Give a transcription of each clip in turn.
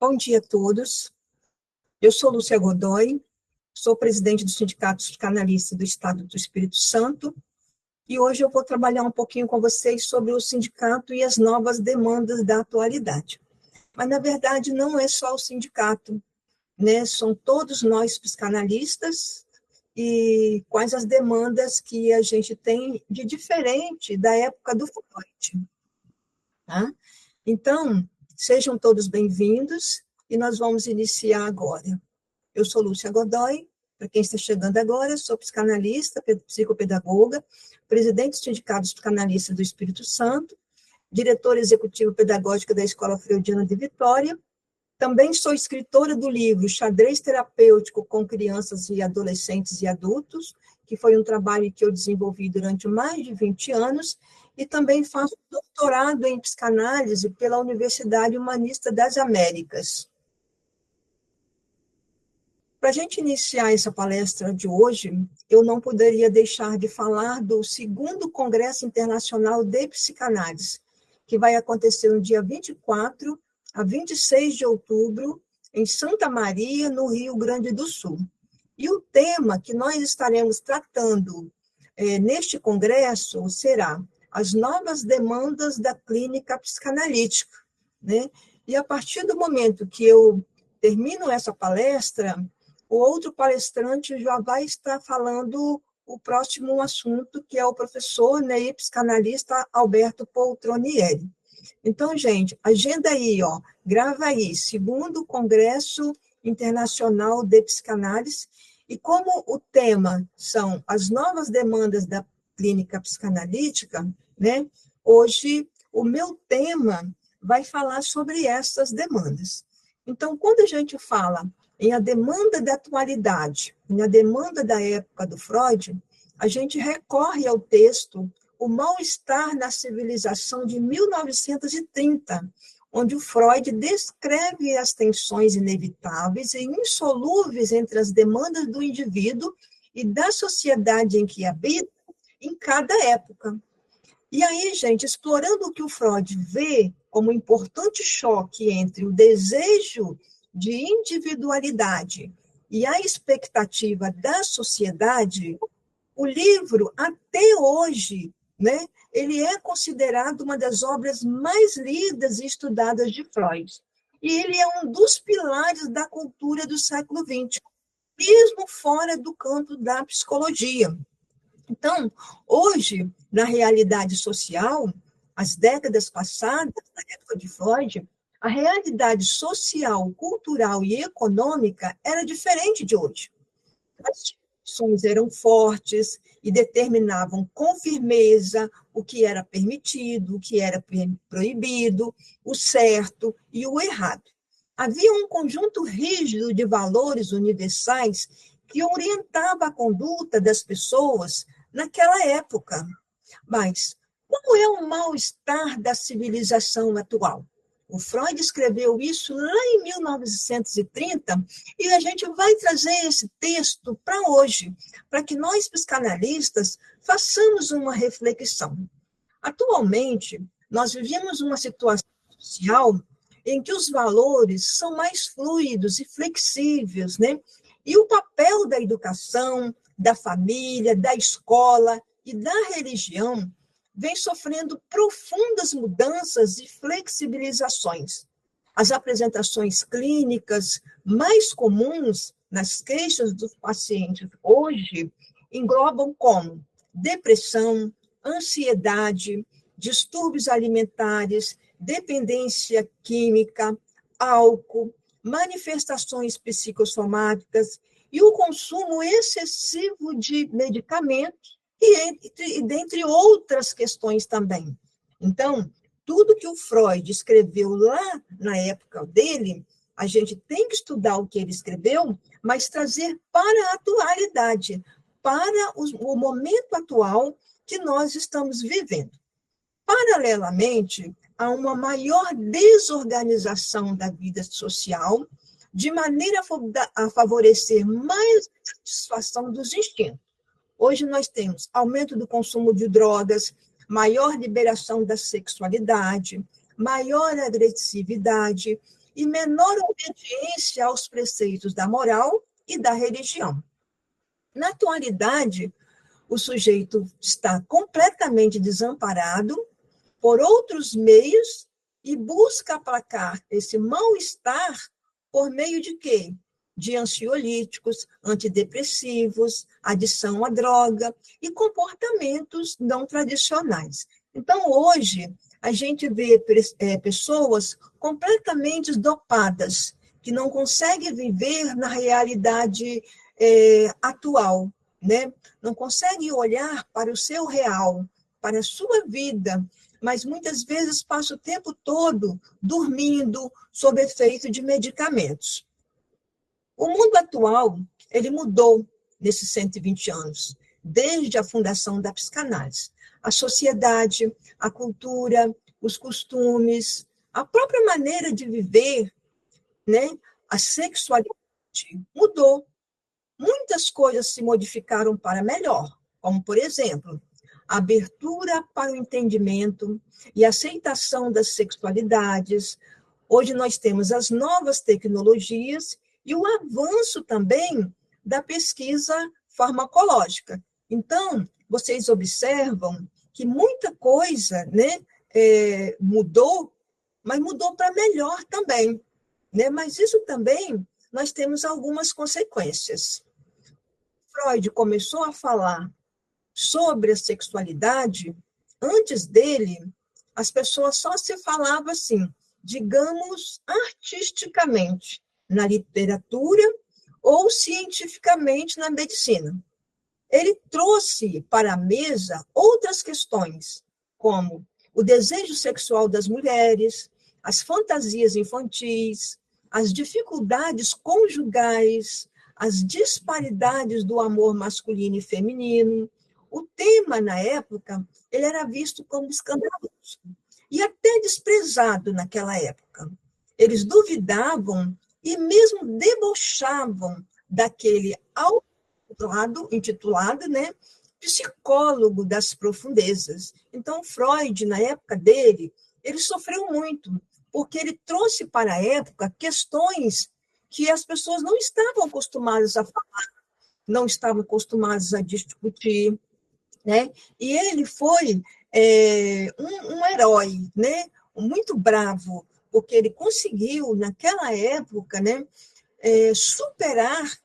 Bom dia a todos. Eu sou Lúcia Godoy, sou presidente do Sindicato dos Psicanalistas do Estado do Espírito Santo, e hoje eu vou trabalhar um pouquinho com vocês sobre o sindicato e as novas demandas da atualidade. Mas, na verdade, não é só o sindicato, né? São todos nós psicanalistas e quais as demandas que a gente tem de diferente da época do Freud. Tá? Então, sejam todos bem-vindos e nós vamos iniciar agora. Eu sou Lúcia Godoy, para quem está chegando agora, sou psicanalista, psicopedagoga, presidente do Sindicato dos Psicanalistas do Espírito Santo, diretora executiva pedagógica da Escola Freudiana de Vitória. Também sou escritora do livro Xadrez Terapêutico com Crianças e Adolescentes e Adultos, que foi um trabalho que eu desenvolvi durante mais de 20 anos, e também faço doutorado em psicanálise pela Universidade Humanista das Américas. Para a gente iniciar essa palestra de hoje, eu não poderia deixar de falar do segundo Congresso Internacional de Psicanálise, que vai acontecer no dia 24 a 26 de outubro, em Santa Maria, no Rio Grande do Sul. E o tema que nós estaremos tratando neste congresso será as novas demandas da clínica psicanalítica, né? E a partir do momento que eu termino essa palestra, o outro palestrante já vai estar falando o próximo assunto, que é o professor, né, e psicanalista Alberto Poltronieri. Então, gente, agenda aí, ó, grava aí, segundo Congresso Internacional de Psicanálise, e como o tema são as novas demandas da clínica psicanalítica, né, hoje o meu tema vai falar sobre essas demandas. Então, quando a gente fala em a demanda da atualidade, em a demanda da época do Freud, a gente recorre ao texto O Mal-Estar na Civilização, de 1930, onde o Freud descreve as tensões inevitáveis e insolúveis entre as demandas do indivíduo e da sociedade em que habita, em cada época. E aí, gente, explorando o que o Freud vê como um importante choque entre o desejo de individualidade e a expectativa da sociedade, o livro, até hoje, né, ele é considerado uma das obras mais lidas e estudadas de Freud. E ele é um dos pilares da cultura do século XX, mesmo fora do campo da psicologia. Então, hoje, na realidade social, as décadas passadas, na época de Freud, a realidade social, cultural e econômica era diferente de hoje. As instituições eram fortes e determinavam com firmeza o que era permitido, o que era proibido, o certo e o errado. Havia um conjunto rígido de valores universais que orientava a conduta das pessoas naquela época. Mas qual é o mal-estar da civilização atual? O Freud escreveu isso lá em 1930 e a gente vai trazer esse texto para hoje, para que nós, psicanalistas, façamos uma reflexão. Atualmente, nós vivemos uma situação social em que os valores são mais fluidos e flexíveis, né? E o papel da educação, da família, da escola e da religião vem sofrendo profundas mudanças e flexibilizações. As apresentações clínicas mais comuns nas queixas dos pacientes hoje englobam como depressão, ansiedade, distúrbios alimentares, dependência química, álcool, manifestações psicossomáticas e o consumo excessivo de medicamentos e dentre outras questões também. Então, tudo que o Freud escreveu lá na época dele, a gente tem que estudar o que ele escreveu, mas trazer para a atualidade, para o momento atual que nós estamos vivendo. Paralelamente, há uma maior desorganização da vida social, de maneira a favorecer mais a satisfação dos instintos. Hoje nós temos aumento do consumo de drogas, maior liberação da sexualidade, maior agressividade e menor obediência aos preceitos da moral e da religião. Na atualidade, o sujeito está completamente desamparado por outros meios e busca aplacar esse mal-estar por meio de quê? De ansiolíticos, antidepressivos, adição à droga e comportamentos não tradicionais. Então, hoje, a gente vê pessoas completamente dopadas, que não conseguem viver na realidade atual, né? Não conseguem olhar para o seu real, para a sua vida, mas muitas vezes passa o tempo todo dormindo sob efeito de medicamentos. O mundo atual, ele mudou nesses 120 anos, desde a fundação da psicanálise. A sociedade, a cultura, os costumes, a própria maneira de viver, né? A sexualidade mudou. Muitas coisas se modificaram para melhor, como, por exemplo, a abertura para o entendimento e aceitação das sexualidades. Hoje nós temos as novas tecnologias e o avanço também da pesquisa farmacológica. Então, vocês observam que muita coisa, né, mudou, mas mudou para melhor também, né? Mas isso também nós temos algumas consequências. Freud começou a falar sobre a sexualidade, antes dele, as pessoas só se falavam assim, digamos, artisticamente, na literatura ou cientificamente na medicina. Ele trouxe para a mesa outras questões, como o desejo sexual das mulheres, as fantasias infantis, as dificuldades conjugais, as disparidades do amor masculino e feminino. O tema, na época, ele era visto como escandaloso e até desprezado naquela época. Eles duvidavam e mesmo debochavam daquele autor intitulado, né, psicólogo das profundezas. Então, Freud, na época dele, ele sofreu muito, porque ele trouxe para a época questões que as pessoas não estavam acostumadas a falar, não estavam acostumadas a discutir, né? E ele foi um herói, né? Muito bravo, porque ele conseguiu, naquela época, né, superar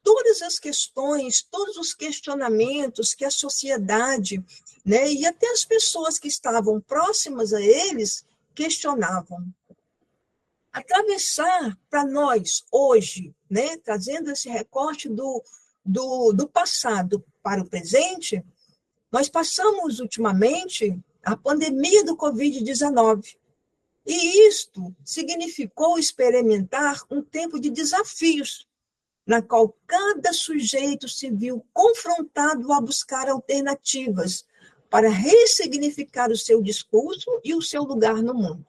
todas as questões, todos os questionamentos que a sociedade, né, e até as pessoas que estavam próximas a eles questionavam. Atravessar para nós, hoje, né, trazendo esse recorte do passado para o presente, nós passamos ultimamente a pandemia do Covid-19. E isto significou experimentar um tempo de desafios, na qual cada sujeito se viu confrontado a buscar alternativas para ressignificar o seu discurso e o seu lugar no mundo.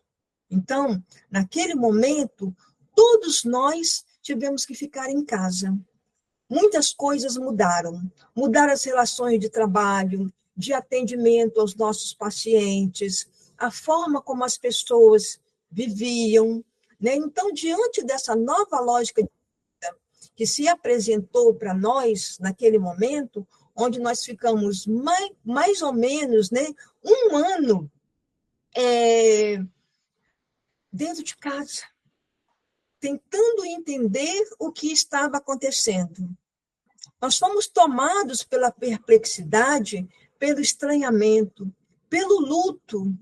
Então, naquele momento, todos nós tivemos que ficar em casa. Muitas coisas mudaram. Mudaram as relações de trabalho, de atendimento aos nossos pacientes, a forma como as pessoas viviam, né? Então, diante dessa nova lógica que se apresentou para nós naquele momento, onde nós ficamos mais ou menos, né, um ano dentro de casa, tentando entender o que estava acontecendo. Nós fomos tomados pela perplexidade, pelo estranhamento, pelo luto,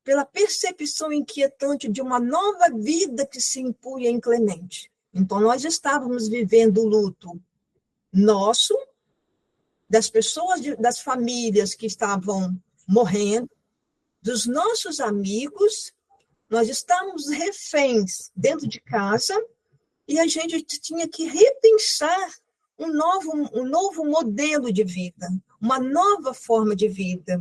pela percepção inquietante de uma nova vida que se impunha inclemente. Então, nós estávamos vivendo o luto nosso, das pessoas, das famílias que estavam morrendo, dos nossos amigos. Nós estávamos reféns dentro de casa e a gente tinha que repensar um novo modelo de vida, uma nova forma de vida.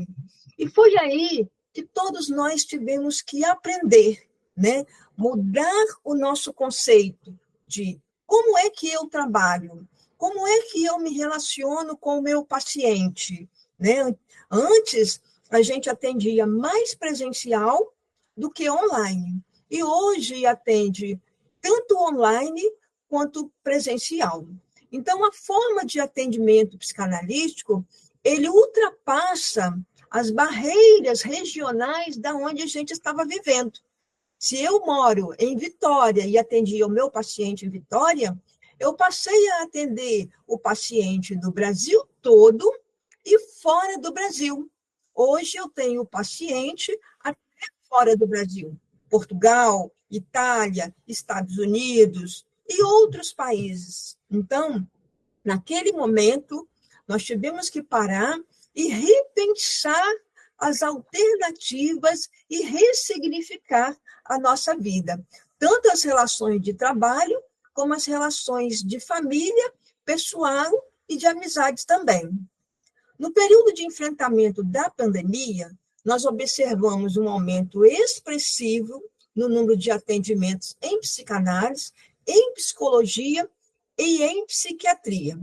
E foi aí que todos nós tivemos que aprender, né? Mudar o nosso conceito de como é que eu trabalho, como é que eu me relaciono com o meu paciente, né? Antes, a gente atendia mais presencial do que online. E hoje atende tanto online quanto presencial. Então, a forma de atendimento psicanalítico, ele ultrapassa as barreiras regionais da onde a gente estava vivendo. Se eu moro em Vitória e atendi o meu paciente em Vitória, eu passei a atender o paciente do Brasil todo e fora do Brasil. Hoje eu tenho paciente até fora do Brasil. Portugal, Itália, Estados Unidos e outros países. Então, naquele momento, nós tivemos que parar e repensar as alternativas e ressignificar a nossa vida, tanto as relações de trabalho, como as relações de família, pessoal e de amizades também. No período de enfrentamento da pandemia, nós observamos um aumento expressivo no número de atendimentos em psicanálise, em psicologia e em psiquiatria.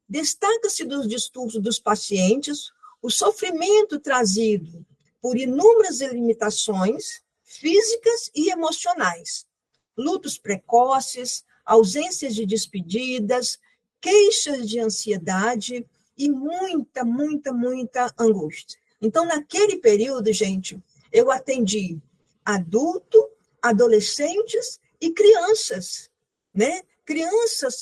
Destaca-se dos distúrbios dos pacientes o sofrimento trazido por inúmeras limitações físicas e emocionais, lutos precoces, ausências de despedidas, queixas de ansiedade e muita angústia. Então, naquele período, gente, eu atendi adulto, adolescentes e crianças, né? Crianças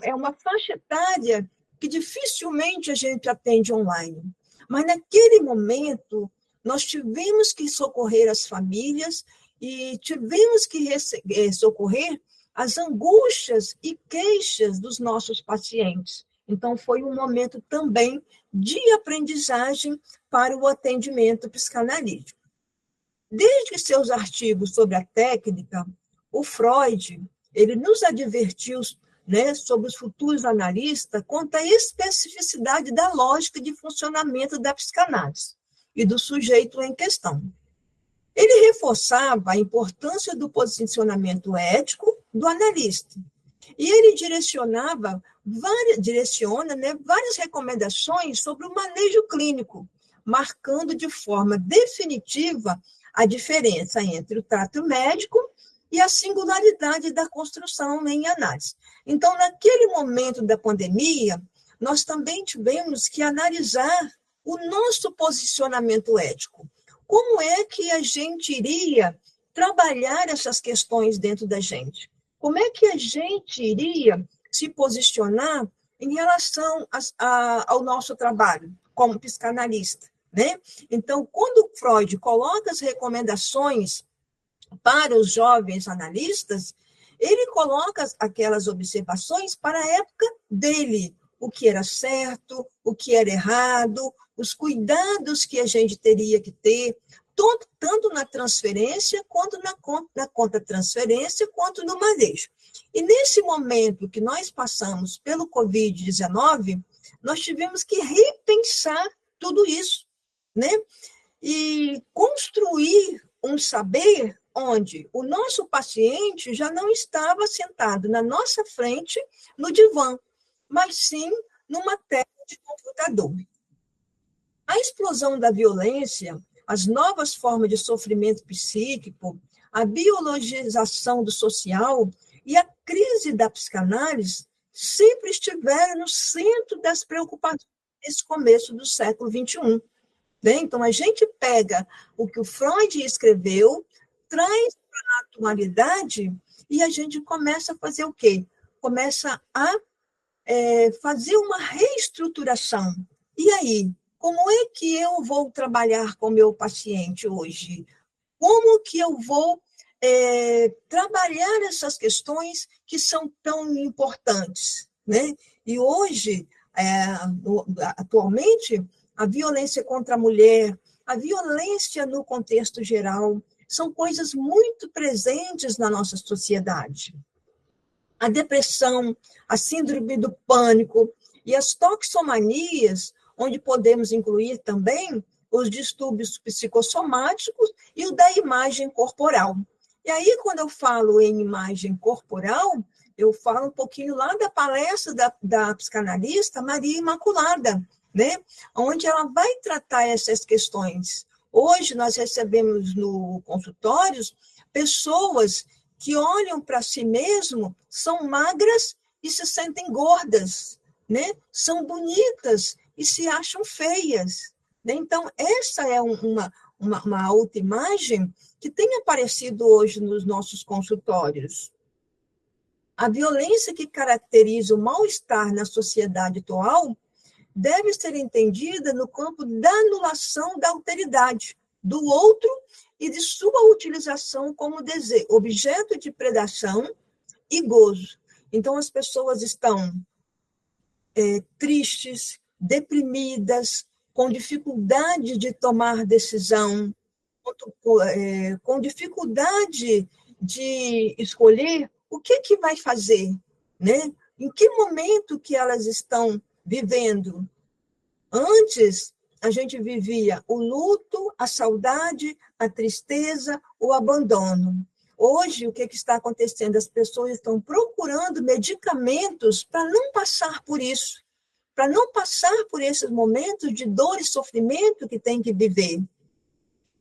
é uma faixa etária que dificilmente a gente atende online. Mas, naquele momento, nós tivemos que socorrer as famílias e tivemos que socorrer as angústias e queixas dos nossos pacientes. Então, foi um momento também de aprendizagem para o atendimento psicanalítico. Desde seus artigos sobre a técnica, o Freud, ele nos advertiu, né, sobre os futuros analistas quanto à especificidade da lógica de funcionamento da psicanálise e do sujeito em questão. Ele reforçava a importância do posicionamento ético do analista. E ele direciona várias recomendações sobre o manejo clínico, marcando de forma definitiva a diferença entre o trato médico e a singularidade da construção em análise. Então, naquele momento da pandemia, nós também tivemos que analisar o nosso posicionamento ético. Como é que a gente iria trabalhar essas questões dentro da gente? Como é que a gente iria se posicionar em relação ao nosso trabalho como psicanalista, né? Então, quando Freud coloca as recomendações para os jovens analistas, ele coloca aquelas observações para a época dele, o que era certo, o que era errado, os cuidados que a gente teria que ter, tanto na transferência, quanto na contra-transferência, quanto no manejo. E nesse momento que nós passamos pelo Covid-19, nós tivemos que repensar tudo isso, né? E construir um saber onde o nosso paciente já não estava sentado na nossa frente, no divã, mas sim numa tela de computador. A explosão da violência, as novas formas de sofrimento psíquico, a biologização do social e a crise da psicanálise sempre estiveram no centro das preocupações nesse começo do século XXI. Né? Então, a gente pega o que o Freud escreveu, traz para a atualidade e a gente começa a fazer o quê? Começa a fazer uma reestruturação. E aí, como é que eu vou trabalhar com o meu paciente hoje? Como que eu vou trabalhar essas questões que são tão importantes? Né? E hoje, atualmente, a violência contra a mulher, a violência no contexto geral, são coisas muito presentes na nossa sociedade. A depressão, a síndrome do pânico e as toxomanias, onde podemos incluir também os distúrbios psicossomáticos e o da imagem corporal. E aí, quando eu falo em imagem corporal, eu falo um pouquinho lá da palestra da psicanalista Maria Imaculada, né? Onde ela vai tratar essas questões. Hoje, nós recebemos no consultório pessoas que olham para si mesmo, são magras e se sentem gordas, né? São bonitas e se acham feias, né? Então, essa é uma autoimagem que tem aparecido hoje nos nossos consultórios. A violência que caracteriza o mal-estar na sociedade atual deve ser entendida no campo da anulação da alteridade do outro e de sua utilização como objeto de predação e gozo. Então, as pessoas estão tristes, deprimidas, com dificuldade de tomar decisão, com dificuldade de escolher o que vai fazer, né? Em que momento que elas estão vivendo. Antes, a gente vivia o luto, a saudade, a tristeza, o abandono. Hoje, o que está acontecendo? As pessoas estão procurando medicamentos para não passar por isso, para não passar por esses momentos de dor e sofrimento que tem que viver.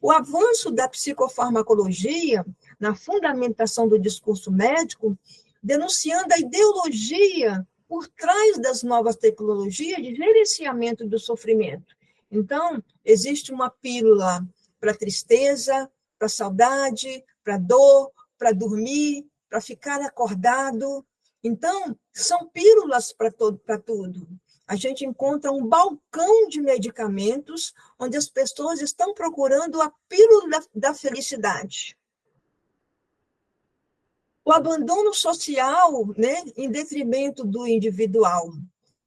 O avanço da psicofarmacologia na fundamentação do discurso médico, denunciando a ideologia por trás das novas tecnologias de gerenciamento do sofrimento. Então, existe uma pílula para tristeza, para saudade, para dor, para dormir, para ficar acordado. Então, são pílulas para tudo. A gente encontra um balcão de medicamentos onde as pessoas estão procurando a pílula da felicidade. O abandono social, né, em detrimento do individual.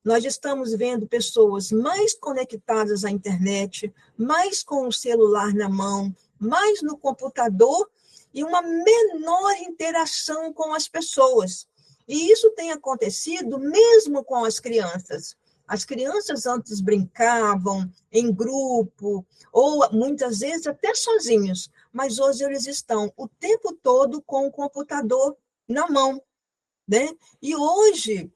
Nós estamos vendo pessoas mais conectadas à internet, mais com o celular na mão, mais no computador e uma menor interação com as pessoas. E isso tem acontecido mesmo com as crianças. As crianças antes brincavam em grupo, ou muitas vezes até sozinhos, mas hoje eles estão o tempo todo com o computador na mão, né? E hoje,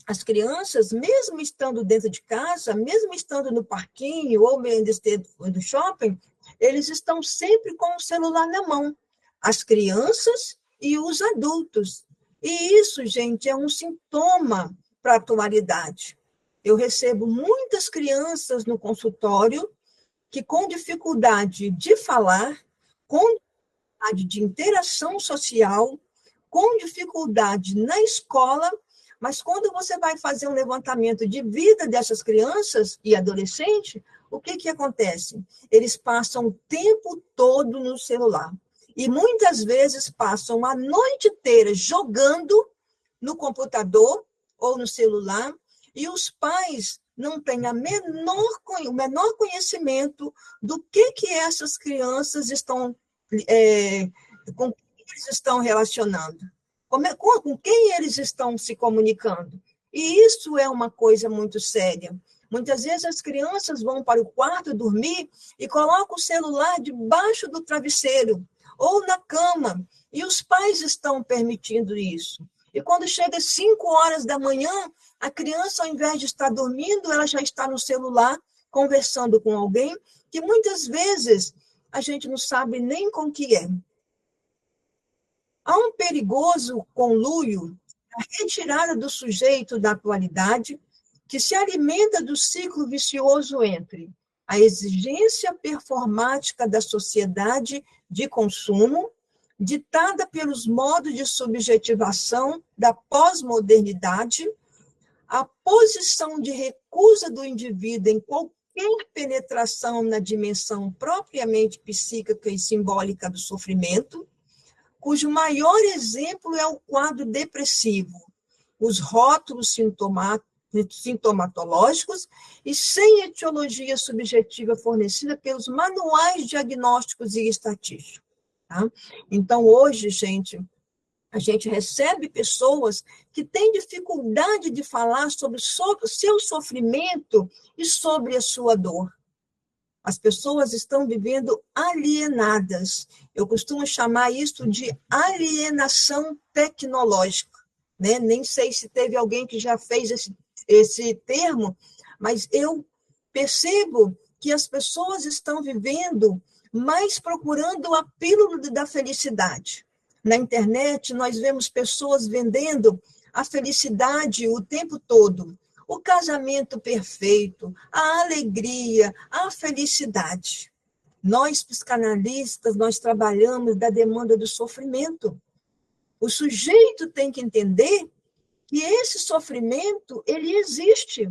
as crianças, mesmo estando dentro de casa, mesmo estando no parquinho ou no shopping, eles estão sempre com o celular na mão, as crianças e os adultos. E isso, gente, é um sintoma para a atualidade. Eu recebo muitas crianças no consultório que, com dificuldade de falar, com dificuldade de interação social, com dificuldade na escola, mas quando você vai fazer um levantamento de vida dessas crianças e adolescentes, o que acontece? Eles passam o tempo todo no celular. E muitas vezes passam a noite inteira jogando no computador ou no celular, e os pais não têm o menor conhecimento do que essas crianças estão com quem eles estão relacionando, com quem eles estão se comunicando. E isso é uma coisa muito séria. Muitas vezes as crianças vão para o quarto dormir e colocam o celular debaixo do travesseiro ou na cama, e os pais estão permitindo isso. E quando chega às 5 horas da manhã, a criança, ao invés de estar dormindo, ela já está no celular, conversando com alguém, que muitas vezes a gente não sabe nem com que é. Há um perigoso conluio na retirada do sujeito da atualidade, que se alimenta do ciclo vicioso entre a exigência performática da sociedade de consumo, ditada pelos modos de subjetivação da pós-modernidade, a posição de recusa do indivíduo em qualquer penetração na dimensão propriamente psíquica e simbólica do sofrimento, cujo maior exemplo é o quadro depressivo, os rótulos sintomatológicos e sem etiologia subjetiva fornecida pelos manuais diagnósticos e estatísticos. Tá? Então, hoje, a gente recebe pessoas que têm dificuldade de falar sobre o seu sofrimento e sobre a sua dor. As pessoas estão vivendo alienadas. Eu costumo chamar isso de alienação tecnológica, né? Nem sei se teve alguém que já fez esse termo, mas eu percebo que as pessoas estão vivendo mas procurando a pílula da felicidade. Na internet, nós vemos pessoas vendendo a felicidade o tempo todo. O casamento perfeito, a alegria, a felicidade. Nós, psicanalistas, nós trabalhamos da demanda do sofrimento. O sujeito tem que entender que esse sofrimento, ele existe.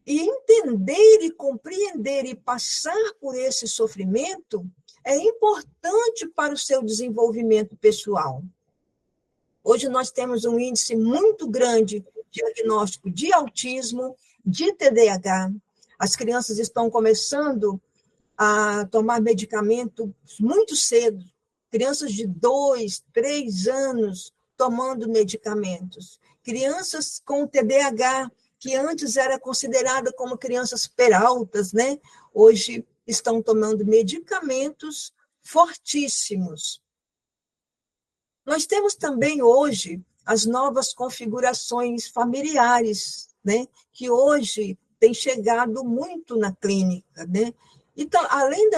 E entender e compreender e passar por esse sofrimento é importante para o seu desenvolvimento pessoal. Hoje nós temos um índice muito grande de diagnóstico de autismo, de TDAH. As crianças estão começando a tomar medicamento muito cedo. Crianças de 2, 3 anos tomando medicamentos. Crianças com TDAH, que antes era considerada como crianças peraltas, né? Hoje estão tomando medicamentos fortíssimos. Nós temos também hoje as novas configurações familiares, né? Que hoje têm chegado muito na clínica, né? Então, além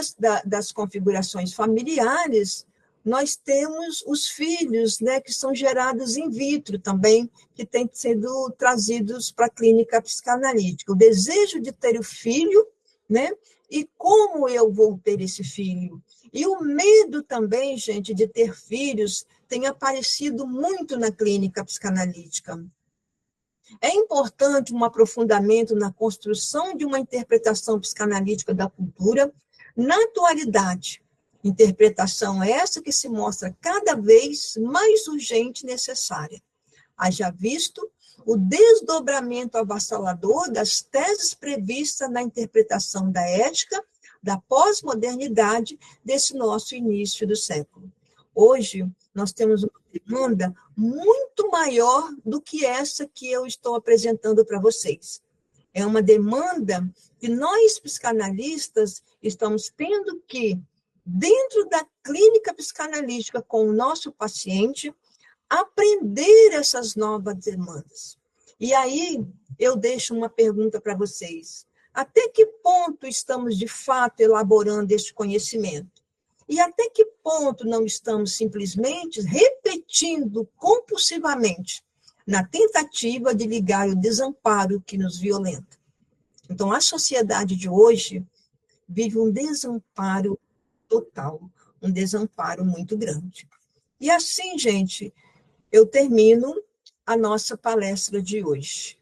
das configurações familiares, nós temos os filhos, né, que são gerados in vitro também, que têm sido trazidos para a clínica psicanalítica. O desejo de ter o filho, né, e como eu vou ter esse filho. E o medo também, gente, de ter filhos tem aparecido muito na clínica psicanalítica. É importante um aprofundamento na construção de uma interpretação psicanalítica da cultura na atualidade. Interpretação essa que se mostra cada vez mais urgente e necessária. Haja visto o desdobramento avassalador das teses previstas na interpretação da ética da pós-modernidade desse nosso início do século. Hoje, nós temos uma demanda muito maior do que essa que eu estou apresentando para vocês. É uma demanda que nós, psicanalistas, estamos tendo que, dentro da clínica psicanalítica com o nosso paciente, aprender essas novas demandas. E aí, eu deixo uma pergunta para vocês. Até que ponto estamos, de fato, elaborando este conhecimento? E até que ponto não estamos simplesmente repetindo compulsivamente na tentativa de ligar o desamparo que nos violenta? Então, a sociedade de hoje vive um desamparo total, um desamparo muito grande. E assim, gente, eu termino a nossa palestra de hoje.